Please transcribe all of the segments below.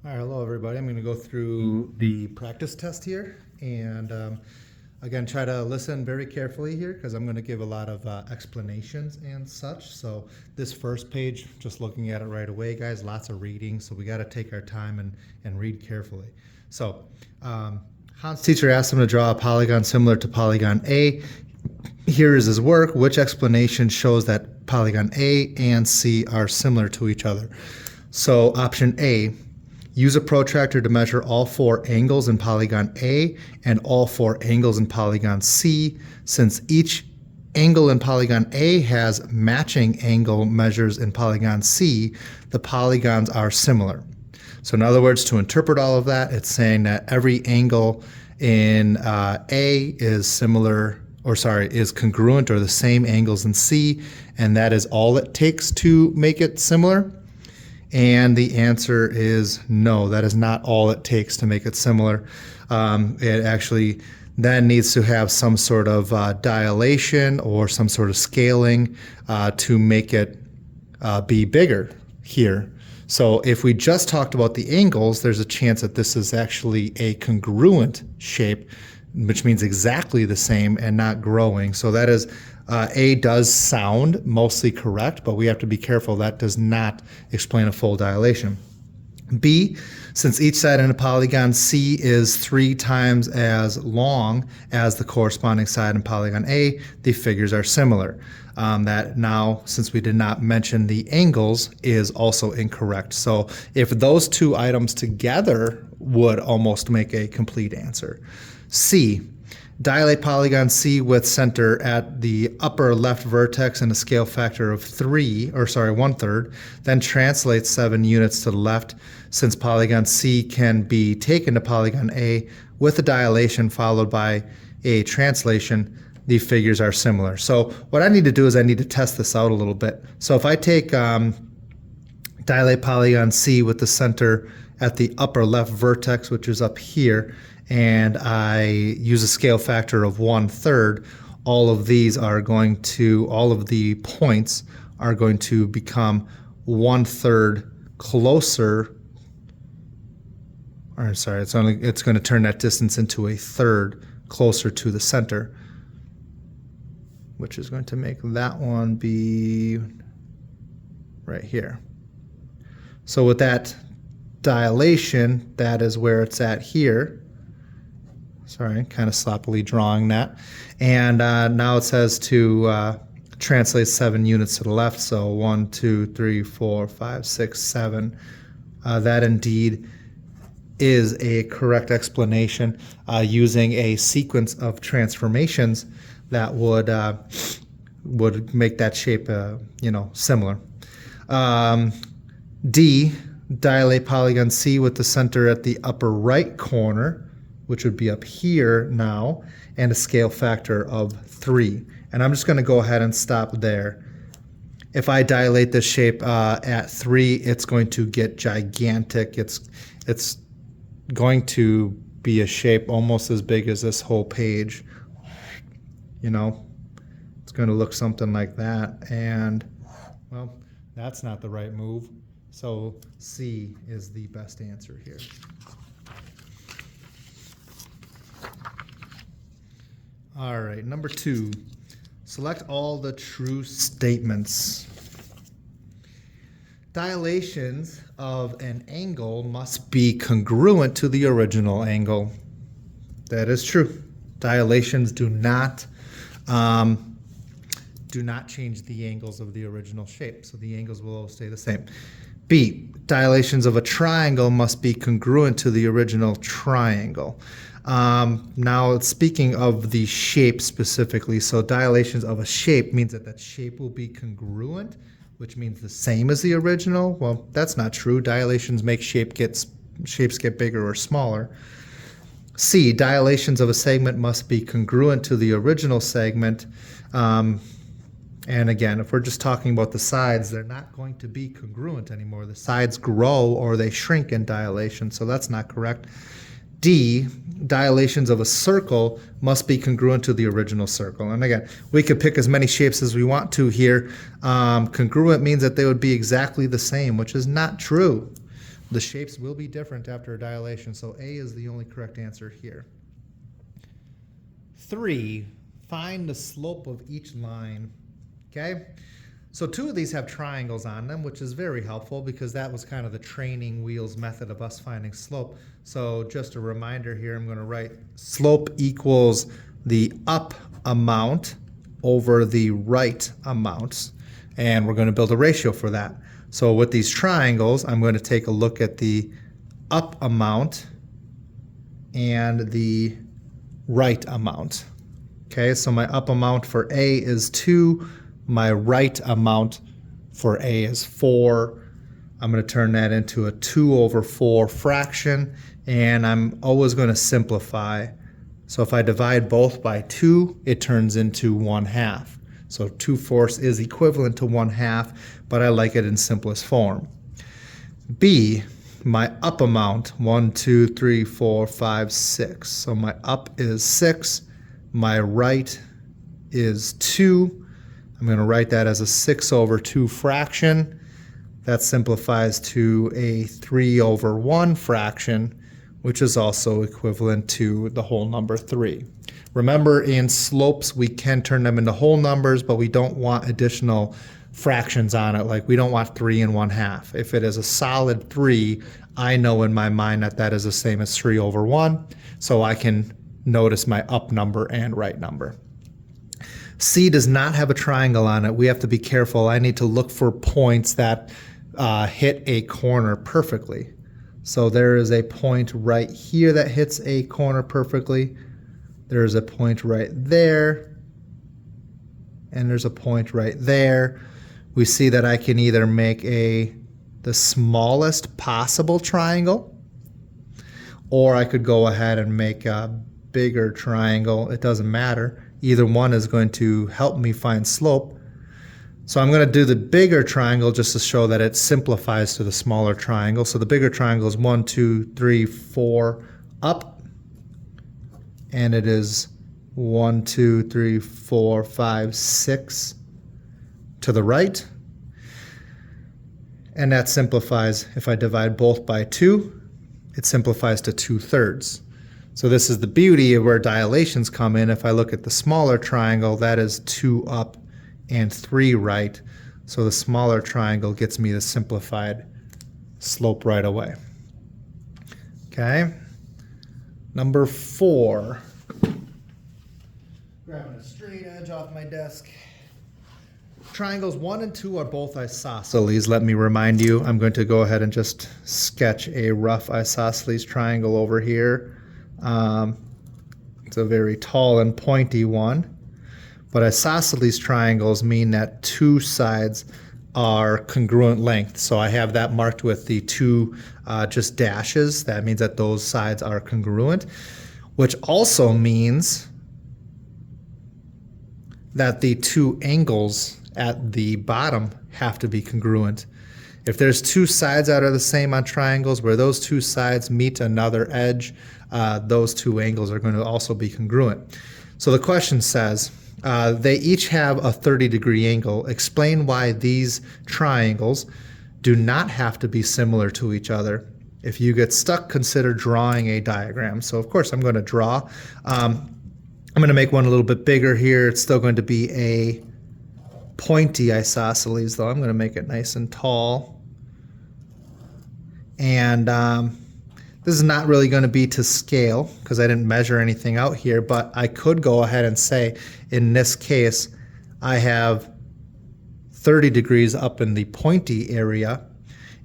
All right, hello everybody. I'm going to go through the practice test here and again try to listen very carefully here because I'm going to give a lot of explanations and such. So this first page, just looking at it right away, guys, lots of reading, so we got to take our time and read carefully. So Hans' teacher asked him to draw a polygon similar to polygon A. Here is his work. Which explanation shows that polygon A and C are similar to each other? So option A, use a protractor to measure all four angles in polygon A and all four angles in polygon C. Since each angle in polygon A has matching angle measures in polygon C, the polygons are similar. So in other words, to interpret all of that, it's saying that every angle in A is similar, or sorry, is congruent or the same angles in C, and that is all it takes to make it similar. And the answer is no, that is not all it takes to make it similar. It actually then needs to have some sort of dilation or some sort of scaling to make it be bigger here. So if we just talked about the angles, there's a chance that this is actually a congruent shape, which means exactly the same and not growing. So that is A does sound mostly correct, but we have to be careful. That does not explain a full dilation. B, since each side in a polygon C is 3 times as long as the corresponding side in polygon A, the figures are similar. That now, since we did not mention the angles, is also incorrect. So if those two items together would almost make a complete answer. C, dilate polygon C with center at the upper left vertex and a scale factor of 1/3, then translate 7 units to the left. Since polygon C can be taken to polygon A with a dilation followed by a translation, the figures are similar. So what I need to do is I need to test this out a little bit. So if I take dilate polygon C with the center at the upper left vertex, which is up here, and I use a scale factor of 1/3, all of the points are going to become 1/3 closer, or sorry, it's going to turn that distance into a third closer to the center, which is going to make that one be right here. So with that dilation, that is where it's at here. Sorry, kind of sloppily drawing that. And now it says to translate 7 units to the left. So 1, 2, 3, 4, 5, 6, 7. That indeed is a correct explanation using a sequence of transformations that would make that shape similar. D, dilate polygon C with the center at the upper right corner, which would be up here now, and a scale factor of 3. And I'm just going to go ahead and stop there. If I dilate this shape at 3, it's going to get gigantic. It's going to be a shape almost as big as this whole page. It's going to look something like that. And, well, that's not the right move. So C is the best answer here. All right, number 2, select all the true statements. Dilations of an angle must be congruent to the original angle. That is true. Dilations do not change the angles of the original shape, so the angles will all stay the same. B, dilations of a triangle must be congruent to the original triangle. Now, speaking of the shape specifically, so dilations of a shape means that shape will be congruent, which means the same as the original. Well, that's not true. Dilations make shapes get bigger or smaller. C, dilations of a segment must be congruent to the original segment. And again, if we're just talking about the sides, they're not going to be congruent anymore. The sides grow or they shrink in dilation, so that's not correct. D, dilations of a circle must be congruent to the original circle. And again, we could pick as many shapes as we want to here. Congruent means that they would be exactly the same, which is not true. the shapes will be different after a dilation, so A is the only correct answer here. 3, find the slope of each line. Okay, so 2 of these have triangles on them, which is very helpful because that was kind of the training wheels method of us finding slope. So just a reminder here, I'm going to write slope equals the up amount over the right amount, and we're going to build a ratio for that. So with these triangles, I'm going to take a look at the up amount and the right amount. Okay, so my up amount for A is 2, my right amount for A is 4. I'm going to turn that into a 2 over 4 fraction, and I'm always going to simplify. So if I divide both by 2, it turns into 1/2. So 2/4 is equivalent to 1/2, but I like it in simplest form. B, my up amount, 1, 2, 3, 4, 5, 6. So my up is 6, my right is 2. I'm going to write that as a 6 over 2 fraction. That simplifies to a 3 over 1 fraction, which is also equivalent to the whole number 3. Remember, in slopes, we can turn them into whole numbers, but we don't want additional fractions on it. Like we don't want 3 and 1/2. If it is a solid 3, I know in my mind that that is the same as 3 over 1, so I can notice my up number and right number. C does not have a triangle on it. We have to be careful. I need to look for points that hit a corner perfectly. So there is a point right here that hits a corner perfectly. There's a point right there. And there's a point right there. We see that I can either make the smallest possible triangle, or I could go ahead and make a bigger triangle. It doesn't matter. Either one is going to help me find slope. So I'm going to do the bigger triangle just to show that it simplifies to the smaller triangle. So the bigger triangle is 1, 2, 3, 4 up. And it is 1, 2, 3, 4, 5, 6 to the right. And that simplifies, if I divide both by 2, it simplifies to 2/3. So this is the beauty of where dilations come in. If I look at the smaller triangle, that is 2 up and 3 right. So the smaller triangle gets me the simplified slope right away. Okay. Number 4. Grabbing a straight edge off my desk. Triangles 1 and 2 are both isosceles. Let me remind you, I'm going to go ahead and just sketch a rough isosceles triangle over here. It's a very tall and pointy one. But isosceles triangles mean that 2 sides are congruent length. So I have that marked with the 2 just dashes. That means that those sides are congruent, which also means that the 2 angles at the bottom have to be congruent. If there's 2 sides that are the same on triangles, where those 2 sides meet another edge, those 2 angles are going to also be congruent. So the question says, they each have a 30-degree angle. Explain why these triangles do not have to be similar to each other. If you get stuck, consider drawing a diagram. So of course I'm going to draw. I'm going to make one a little bit bigger here. It's still going to be a pointy isosceles, though. I'm going to make it nice and tall. And this is not really going to be to scale because I didn't measure anything out here, but I could go ahead and say, in this case, I have 30 degrees up in the pointy area.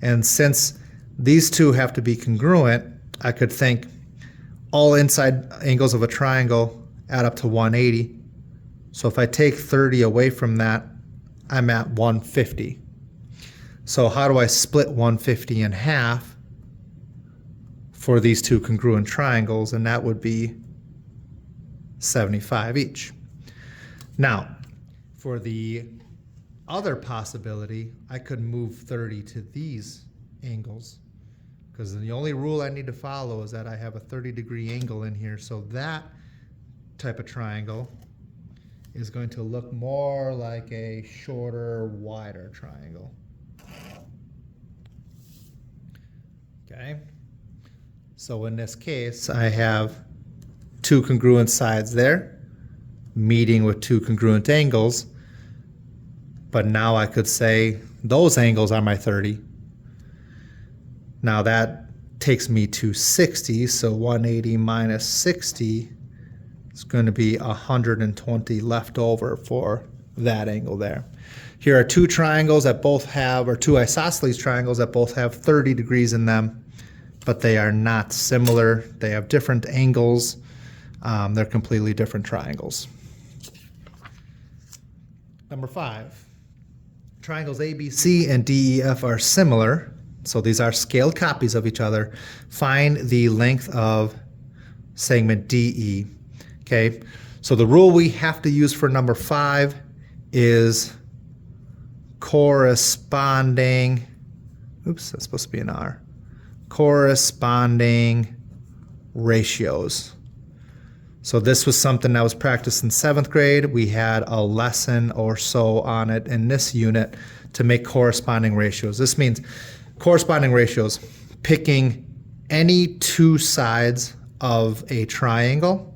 And since these 2 have to be congruent, I could think all inside angles of a triangle add up to 180. So if I take 30 away from that, I'm at 150. So how do I split 150 in half for these 2 congruent triangles? And that would be 75 each. Now, for the other possibility, I could move 30 to these angles, because the only rule I need to follow is that I have a 30-degree angle in here. So that type of triangle is going to look more like a shorter, wider triangle. Okay. So in this case, I have two congruent sides there, meeting with two congruent angles. But now I could say those angles are my 30. Now that takes me to 60, so 180 minus 60 is going to be 120 left over for that angle there. Here are two triangles that both have, or two isosceles triangles that both have 30 degrees in them, but they are not similar. They have different angles. They're completely different triangles. Number 5. Triangles ABC and DEF are similar, so these are scaled copies of each other. Find the length of segment DE. Okay, so the rule we have to use for number 5 is corresponding, oops, that's supposed to be an R, corresponding ratios. So this was something that was practiced in 7th grade. We had a lesson or so on it in this unit to make corresponding ratios. This means corresponding ratios, picking any two sides of a triangle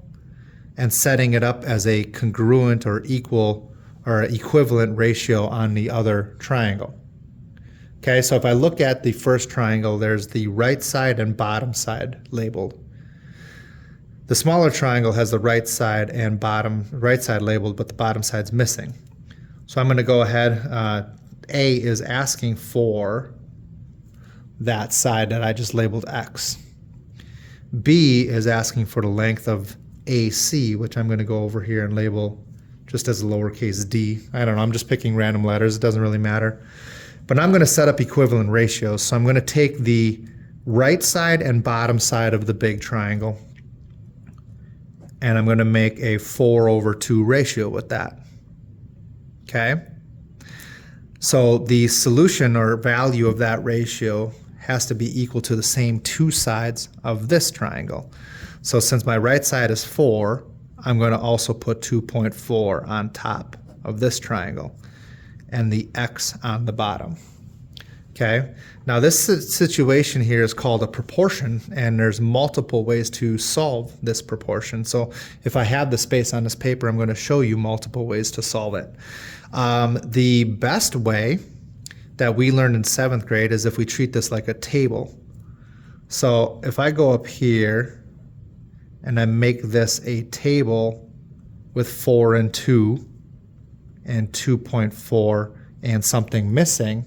and setting it up as a congruent or equal or equivalent ratio on the other triangle. Okay, so if I look at the first triangle, there's the right side and bottom side labeled. The smaller triangle has the right side and right side labeled, but the bottom side's missing. So I'm going to go ahead. A is asking for that side that I just labeled X. B is asking for the length of AC, which I'm going to go over here and label just as a lowercase d. I don't know, I'm just picking random letters. It doesn't really matter. But I'm going to set up equivalent ratios. So I'm going to take the right side and bottom side of the big triangle, and I'm going to make a 4/2 ratio with that. Okay? So the solution or value of that ratio has to be equal to the same two sides of this triangle. So since my right side is 4, I'm going to also put 2.4 on top of this triangle and the X on the bottom. Okay, now this situation here is called a proportion, and there's multiple ways to solve this proportion. So if I have the space on this paper, I'm going to show you multiple ways to solve it. The best way that we learned in 7th grade is if we treat this like a table. So if I go up here and I make this a table with 4 and 2 and 2.4 and something missing,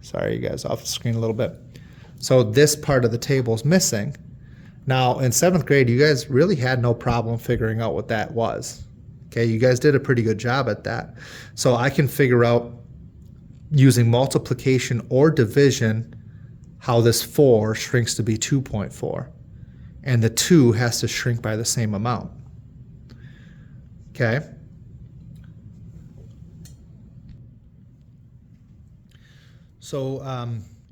sorry, you guys, off the screen a little bit. So this part of the table is missing. Now, in 7th grade, you guys really had no problem figuring out what that was. Okay, you guys did a pretty good job at that. So I can figure out using multiplication or division how this 4 shrinks to be 2.4. And the 2 has to shrink by the same amount. Okay. So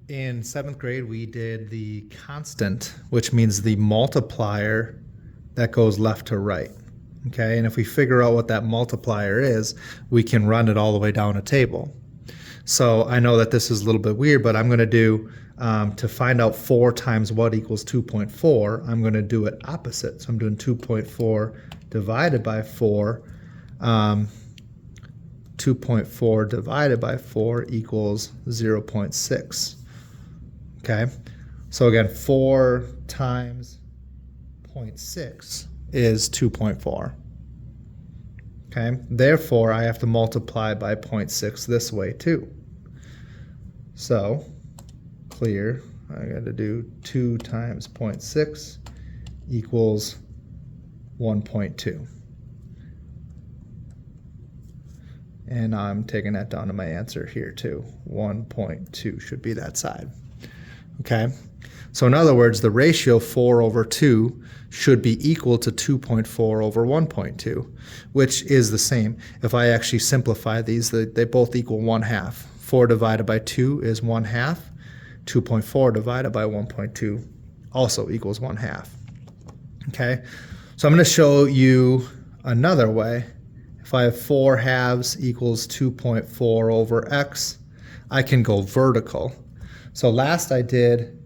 in 7th grade, we did the constant, which means the multiplier that goes left to right. Okay, and if we figure out what that multiplier is, we can run it all the way down a table. So I know that this is a little bit weird, but I'm going to do, to find out 4 times what equals 2.4, I'm going to do it opposite. So I'm doing 2.4 divided by 4. 2.4 divided by 4 equals 0.6. Okay, so again, 4 times 0.6 is 2.4. Okay, therefore I have to multiply by 0.6 this way too. So clear, I got to do 2 times 0.6 equals 1.2. And I'm taking that down to my answer here too. 1.2 should be that side. Okay, so in other words, the ratio 4/2 should be equal to 2.4/1.2, which is the same. If I actually simplify these, they both equal 1/2. 4 divided by 2 is 1/2. 2.4 divided by 1.2 also equals 1/2. Okay, so I'm going to show you another way. If I have 4 halves equals 2.4 over x, I can go vertical. So last I did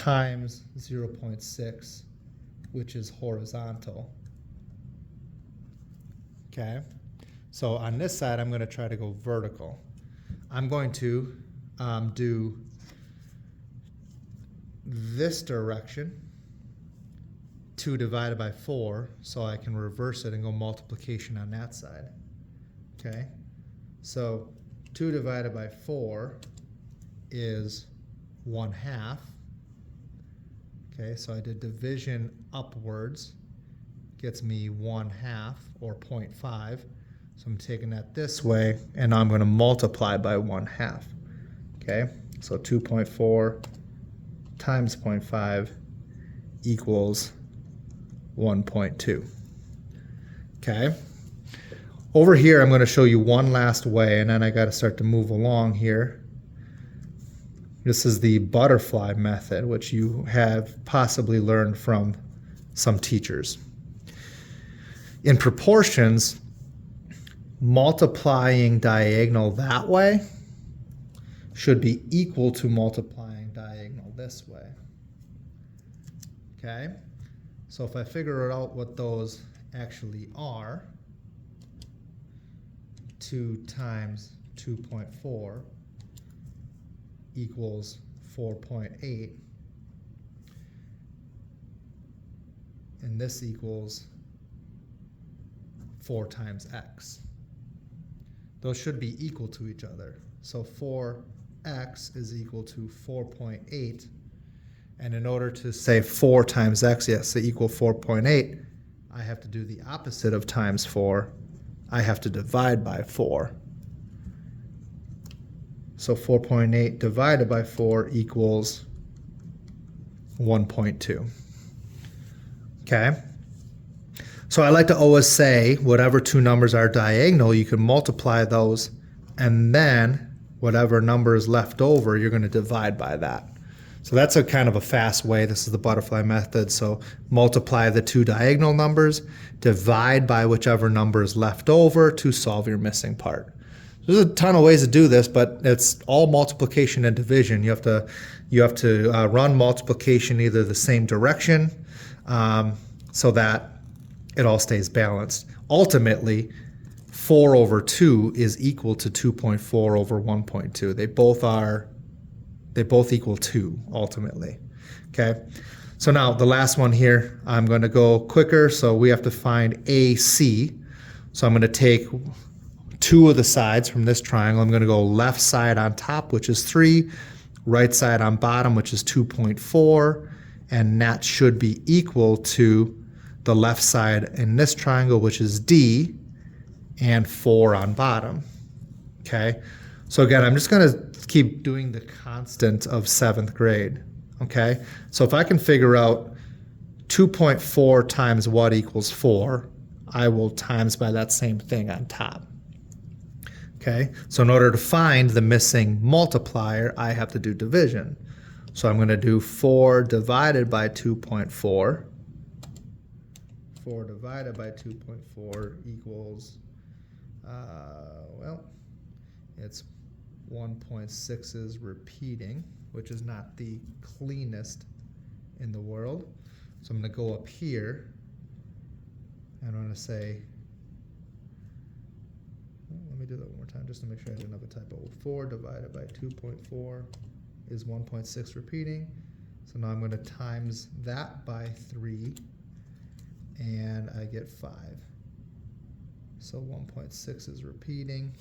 times 0.6, which is horizontal. Okay, so on this side, I'm going to try to go vertical. I'm going to do this direction, 2 divided by 4, so I can reverse it and go multiplication on that side. Okay, so 2 divided by 4 is 1/2. Okay, so I did division upwards, gets me 1/2 or 0.5. So I'm taking that this way, and now I'm going to multiply by 1/2. Okay, so 2.4 times 0.5 equals 1.2. Okay, over here I'm going to show you one last way, and then I got to start to move along here. This is the butterfly method, which you have possibly learned from some teachers. In proportions, multiplying diagonal that way should be equal to multiplying diagonal this way. Okay, so if I figure out what those actually are, 2 times 2.4 equals 4.8, and this equals 4 times x. Those should be equal to each other. So 4x is equal to 4.8, and in order to say 4 times x, yes, they equal 4.8, I have to do the opposite of times 4. I have to divide by 4. So 4.8 divided by 4 equals 1.2. Okay? So I like to always say whatever two numbers are diagonal, you can multiply those, and then whatever number is left over, you're going to divide by that. So that's a kind of a fast way. This is the butterfly method. So multiply the two diagonal numbers, divide by whichever number is left over to solve your missing part. There's a ton of ways to do this, but it's all multiplication and division. You have to run multiplication either the same direction so that it all stays balanced. Ultimately, 4 over 2 is equal to 2.4 over 1.2. They both equal 2 ultimately. Okay. So now the last one here, I'm going to go quicker. So we have to find AC. So I'm going to take 2 of the sides from this triangle. I'm going to go left side on top, which is 3, right side on bottom, which is 2.4, and that should be equal to the left side in this triangle, which is D, and 4 on bottom. Okay, so again, I'm just going to keep doing the constant of 7th grade. Okay, so if I can figure out 2.4 times what equals 4, I will times by that same thing on top. Okay, so in order to find the missing multiplier, I have to do division. So I'm going to do 4 divided by 2.4. 4 divided by 2.4 equals, well, it's 1.6's repeating, which is not the cleanest in the world. So I'm going to go up here, and I'm going to say, let me do that one more time just to make sure I didn't have a typo. 4 divided by 2.4 is 1.6 repeating. So now I'm going to times that by 3, and I get 5. So 1.6 is repeating.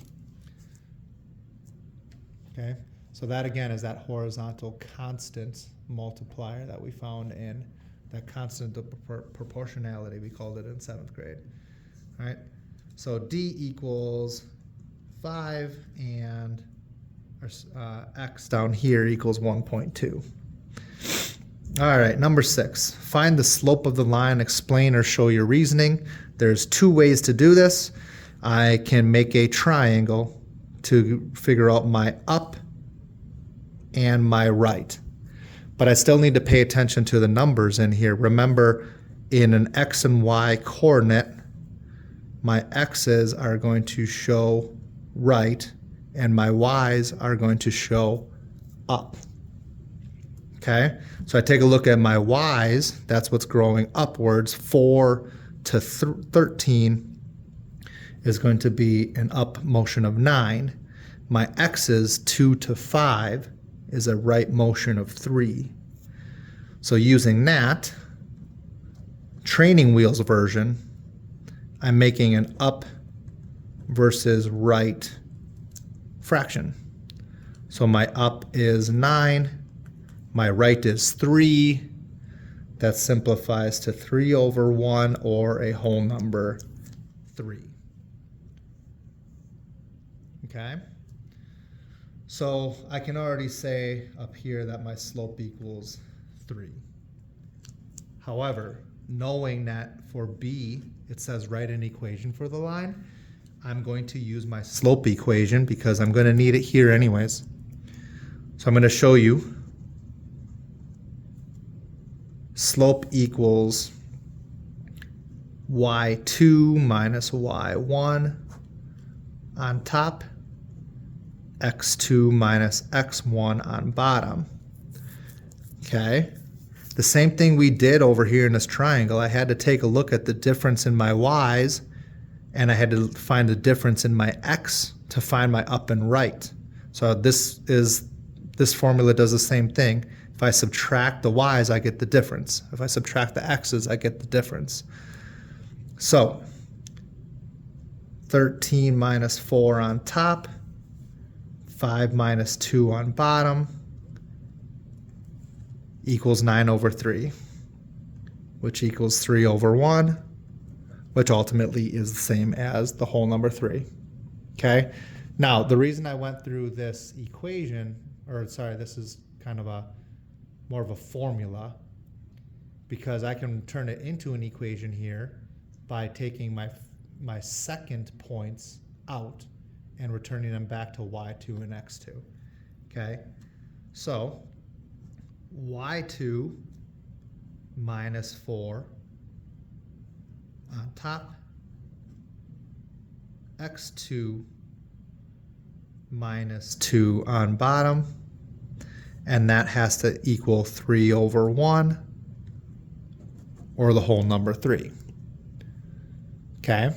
Okay, so that again is that horizontal constant multiplier that we found in that constant of proportionality. We called it in 7th grade. All right, so D equals 5, and our X down here equals 1.2. All right, number 6. Find the slope of the line, explain or show your reasoning. There's 2 ways to do this. I can make a triangle to figure out my up and my right. But I still need to pay attention to the numbers in here. Remember, in an X and Y coordinate, my X's are going to show right, and my Y's are going to show up. Okay, so I take a look at my y's, that's what's growing upwards. 4 to 13 is going to be an up motion of 9. My x's, 2 to 5, is a right motion of 3. So using that training wheels version, I'm making an up versus right fraction. So my up is 9, my right is 3. That simplifies to 3 over 1, or a whole number 3. Okay? So I can already say up here that my slope equals 3. However, knowing that for b, it says write an equation for the line, I'm going to use my slope equation because I'm going to need it here anyways. So I'm going to show you slope equals y2 minus y1 on top, x2 minus x1 on bottom. Okay, the same thing we did over here in this triangle. I had to take a look at the difference in my y's, and I had to find the difference in my x to find my up and right. So this formula does the same thing. If I subtract the y's, I get the difference. If I subtract the x's, I get the difference. So 13 minus 4 on top, 5 minus 2 on bottom, equals 9 over 3, which equals 3 over 1, which ultimately is the same as the whole number 3. Okay? Now, the reason I went through this equation, or sorry, this is kind of more of a formula, because I can turn it into an equation here by taking my second points out and returning them back to y2 and x2. Okay? So y2 minus 4 on top, x2 minus 2 on bottom, and that has to equal 3 over 1, or the whole number 3. Okay?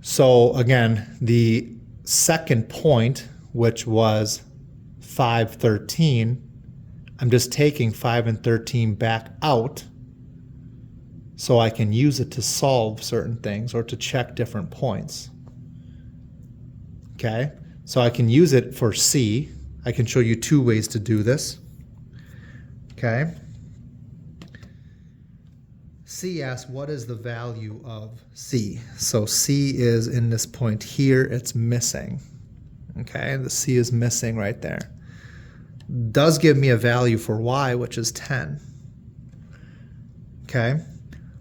So again, the second point, which was 5, 13, I'm just taking 5 and 13 back out so I can use it to solve certain things or to check different points. Okay, so I can use it for C. I can show you 2 ways to do this. Okay. C asks, what is the value of C? So C is in this point here, it's missing. Okay, the C is missing right there. Does give me a value for Y, which is 10. Okay,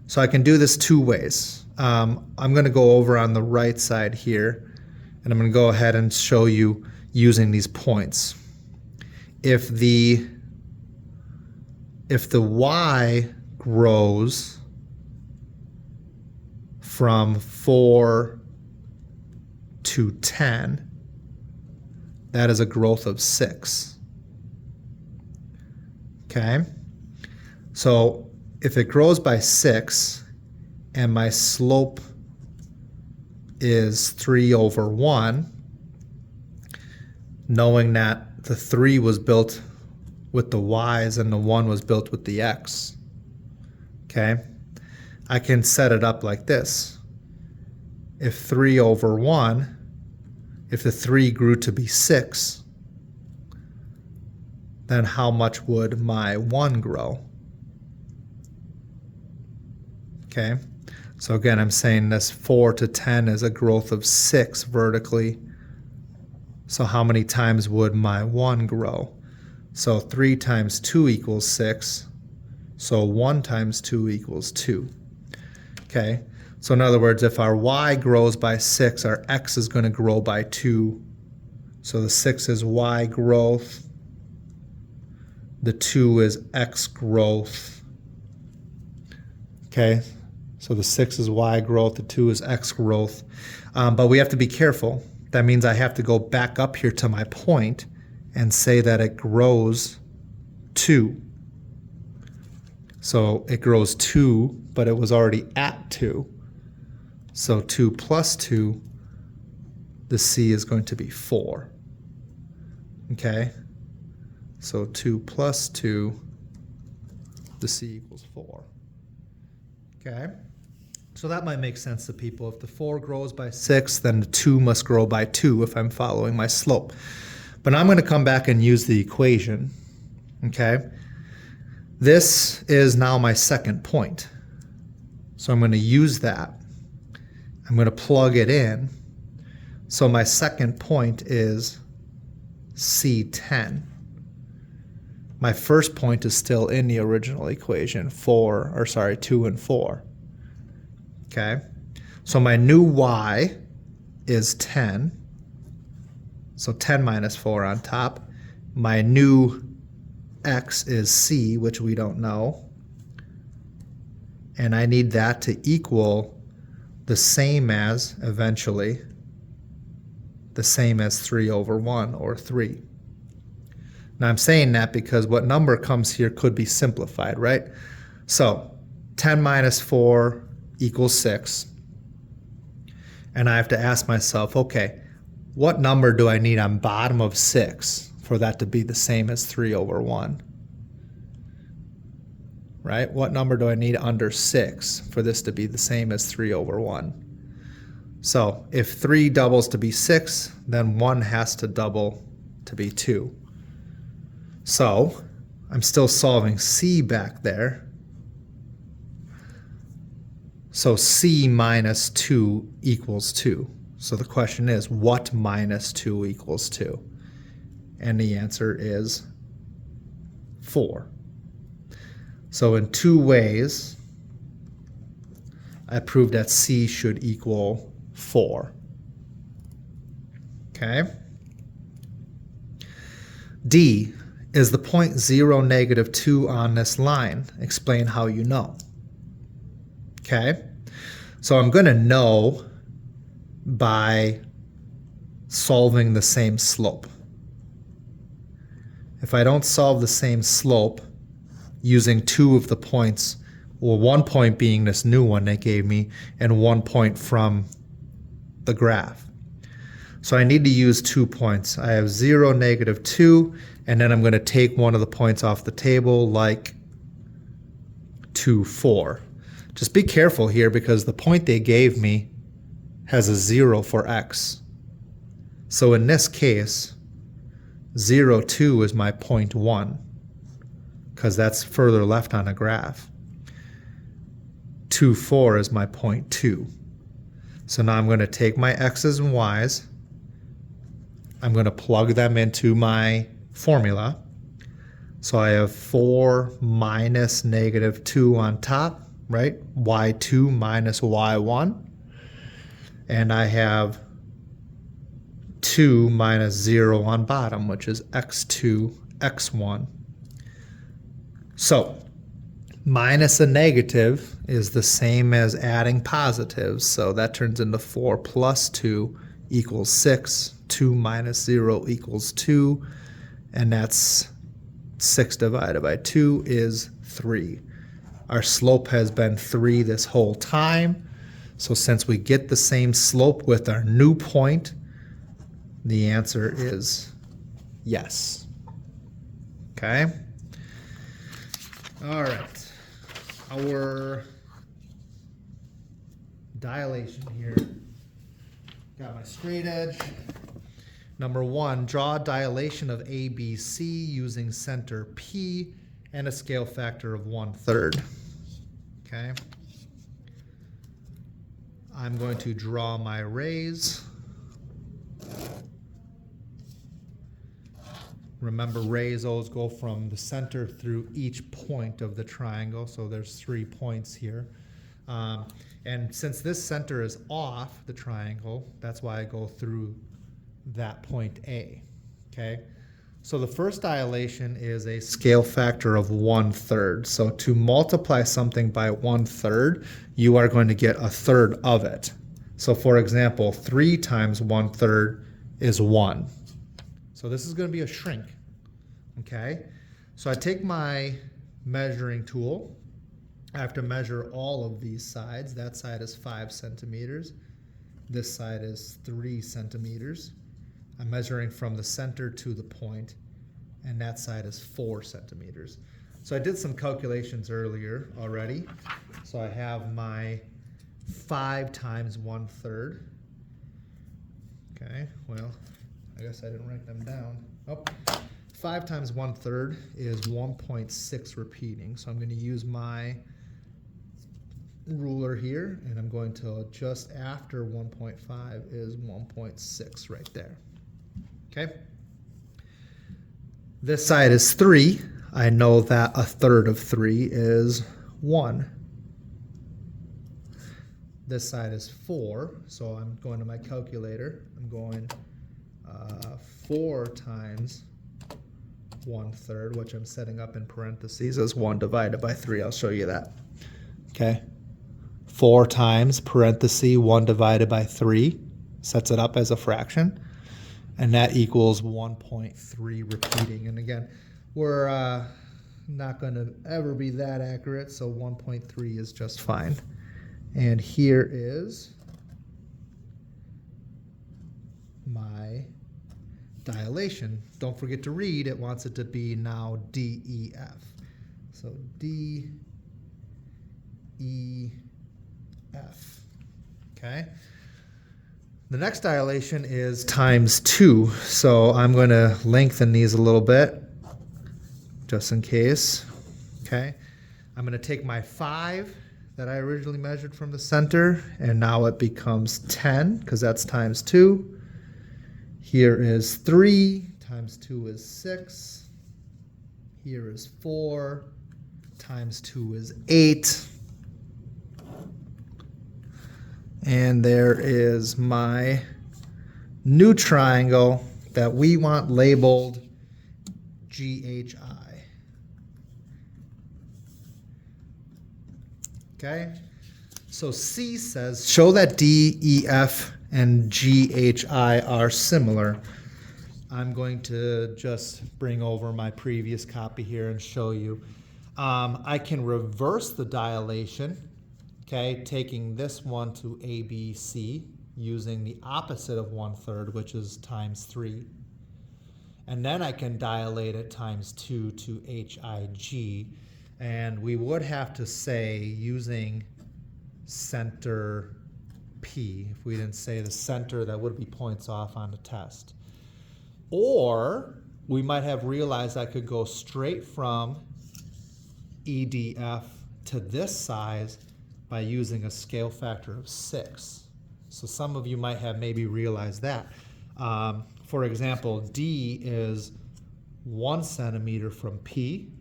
so I can do this 2 ways. I'm going to go over on the right side here, and I'm going to go ahead and show you using these points. If the Y grows from 4 to 10, that is a growth of 6. Okay, so if it grows by 6 and my slope is 3 over 1, knowing that the 3 was built with the y's and the 1 was built with the x, okay, I can set it up like this. If 3 over 1, if the 3 grew to be 6, then how much would my 1 grow? Okay, so again, I'm saying this 4 to 10 is a growth of 6 vertically. So how many times would my 1 grow? So 3 times 2 equals 6. So 1 times 2 equals 2. Okay, so in other words, if our y grows by 6, our x is going to grow by 2. So the 6 is y growth. The 2 is x growth. Okay, so the 6 is y growth, the 2 is x growth. But we have to be careful. That means I have to go back up here to my point and say that it grows 2. So it grows 2, but it was already at 2. So 2 plus 2, the C is going to be 4. Okay? So 2 plus 2, the C equals 4. Okay? So that might make sense to people. If the 4 grows by 6, then the 2 must grow by 2 if I'm following my slope. But I'm going to come back and use the equation. Okay? This is now my second point. So I'm going to use that. I'm going to plug it in. So my second point is C10. My first point is still in the original equation, 2 and 4. Okay? So my new y is 10. So 10 minus 4 on top. My new x is c, which we don't know. And I need that to equal the same as, eventually, the same as 3 over 1, or 3. Now I'm saying that because what number comes here could be simplified, right? So 10 minus 4 equals 6. And I have to ask myself, okay, what number do I need on bottom of 6 for that to be the same as 3 over 1? Right? What number do I need under 6 for this to be the same as 3 over 1? So if 3 doubles to be 6, then 1 has to double to be 2. So I'm still solving C back there. So C minus 2 equals 2. So the question is, what minus 2 equals 2? And the answer is 4. So in 2 ways, I proved that C should equal 4. Okay? D is the point 0, negative 2 on this line. Explain how you know. Okay? So I'm going to know by solving the same slope. If I don't solve the same slope using 2 of the points, well, 1 point being this new one they gave me, and 1 point from the graph. So I need to use 2 points. I have 0, negative 2, and then I'm going to take one of the points off the table, like 2, 4. Just be careful here because the point they gave me has a 0 for x. So in this case, 0, 2 is my point 1 because that's further left on the graph. 2, 4 is my point 2. So now I'm going to take my x's and y's. I'm going to plug them into my formula. So I have 4 minus negative 2 on top, right? y2 minus y1. And I have 2 minus 0 on bottom, which is x2, x1. So minus a negative is the same as adding positives. So that turns into 4 plus 2 equals 6. 2 minus 0 equals 2. And that's 6 divided by 2 is 3. Our slope has been 3 this whole time. So since we get the same slope with our new point, the answer is yes. Okay? All right. Our dilation here. Got my straight edge. Number 1, draw a dilation of ABC using center P and a scale factor of 1/3. Okay. I'm going to draw my rays. Remember, rays always go from the center through each point of the triangle, so there's 3 points here. And since this center is off the triangle, that's why I go through that point A. Okay? So the first dilation is a scale factor of 1/3. So to multiply something by 1/3, you are going to get 1/3 of it. So for example, 3 times 1/3 is 1. So this is going to be a shrink. Okay? So I take my measuring tool. I have to measure all of these sides. That side is 5 centimeters. This side is 3 centimeters. I'm measuring from the center to the point, and that side is 4 centimeters. So I did some calculations earlier already. So I have my 5 times 1/3. Okay, well, I guess I didn't write them down. Oh, 5 times 1/3 is 1.6 repeating. So I'm going to use my ruler here, and I'm going to just after 1.5 is 1.6 right there. Okay. This side is 3. I know that 1/3 of 3 is 1. This side is 4, so I'm going to my calculator. I'm going 4 times 1/3, which I'm setting up in parentheses as 1 divided by 3. I'll show you that. Okay. 4 times parenthesis 1 divided by 3 sets it up as a fraction, and that equals 1.3 repeating. And again, we're not going to ever be that accurate, so 1.3 is just fine. And here is my dilation. Don't forget to read. It wants it to be now DEF. So DEF. Okay. The next dilation is times 2. So I'm going to lengthen these a little bit just in case. Okay. I'm going to take my 5 that I originally measured from the center, and now it becomes 10 because that's times 2. Here is 3 times 2 is 6. Here is 4 times 2 is 8. And there is my new triangle that we want labeled GHI. Okay, so C says, show that D, E, F, and GHI are similar. I'm going to just bring over my previous copy here and show you. I can reverse the dilation, okay, taking this one to ABC, using the opposite of 1/3, which is times 3. And then I can dilate it times 2 to HIG. And we would have to say using center P. If we didn't say the center, that would be points off on the test. Or we might have realized I could go straight from EDF to this size by using a scale factor of 6. So some of you might have maybe realized that. For example, D is 1 centimeter from P,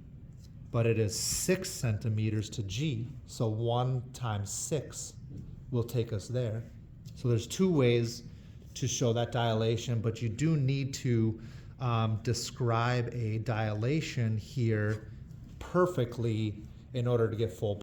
but it is 6 centimeters to G. So 1 times 6 will take us there. So there's 2 ways to show that dilation, but you do need to describe a dilation here perfectly in order to get full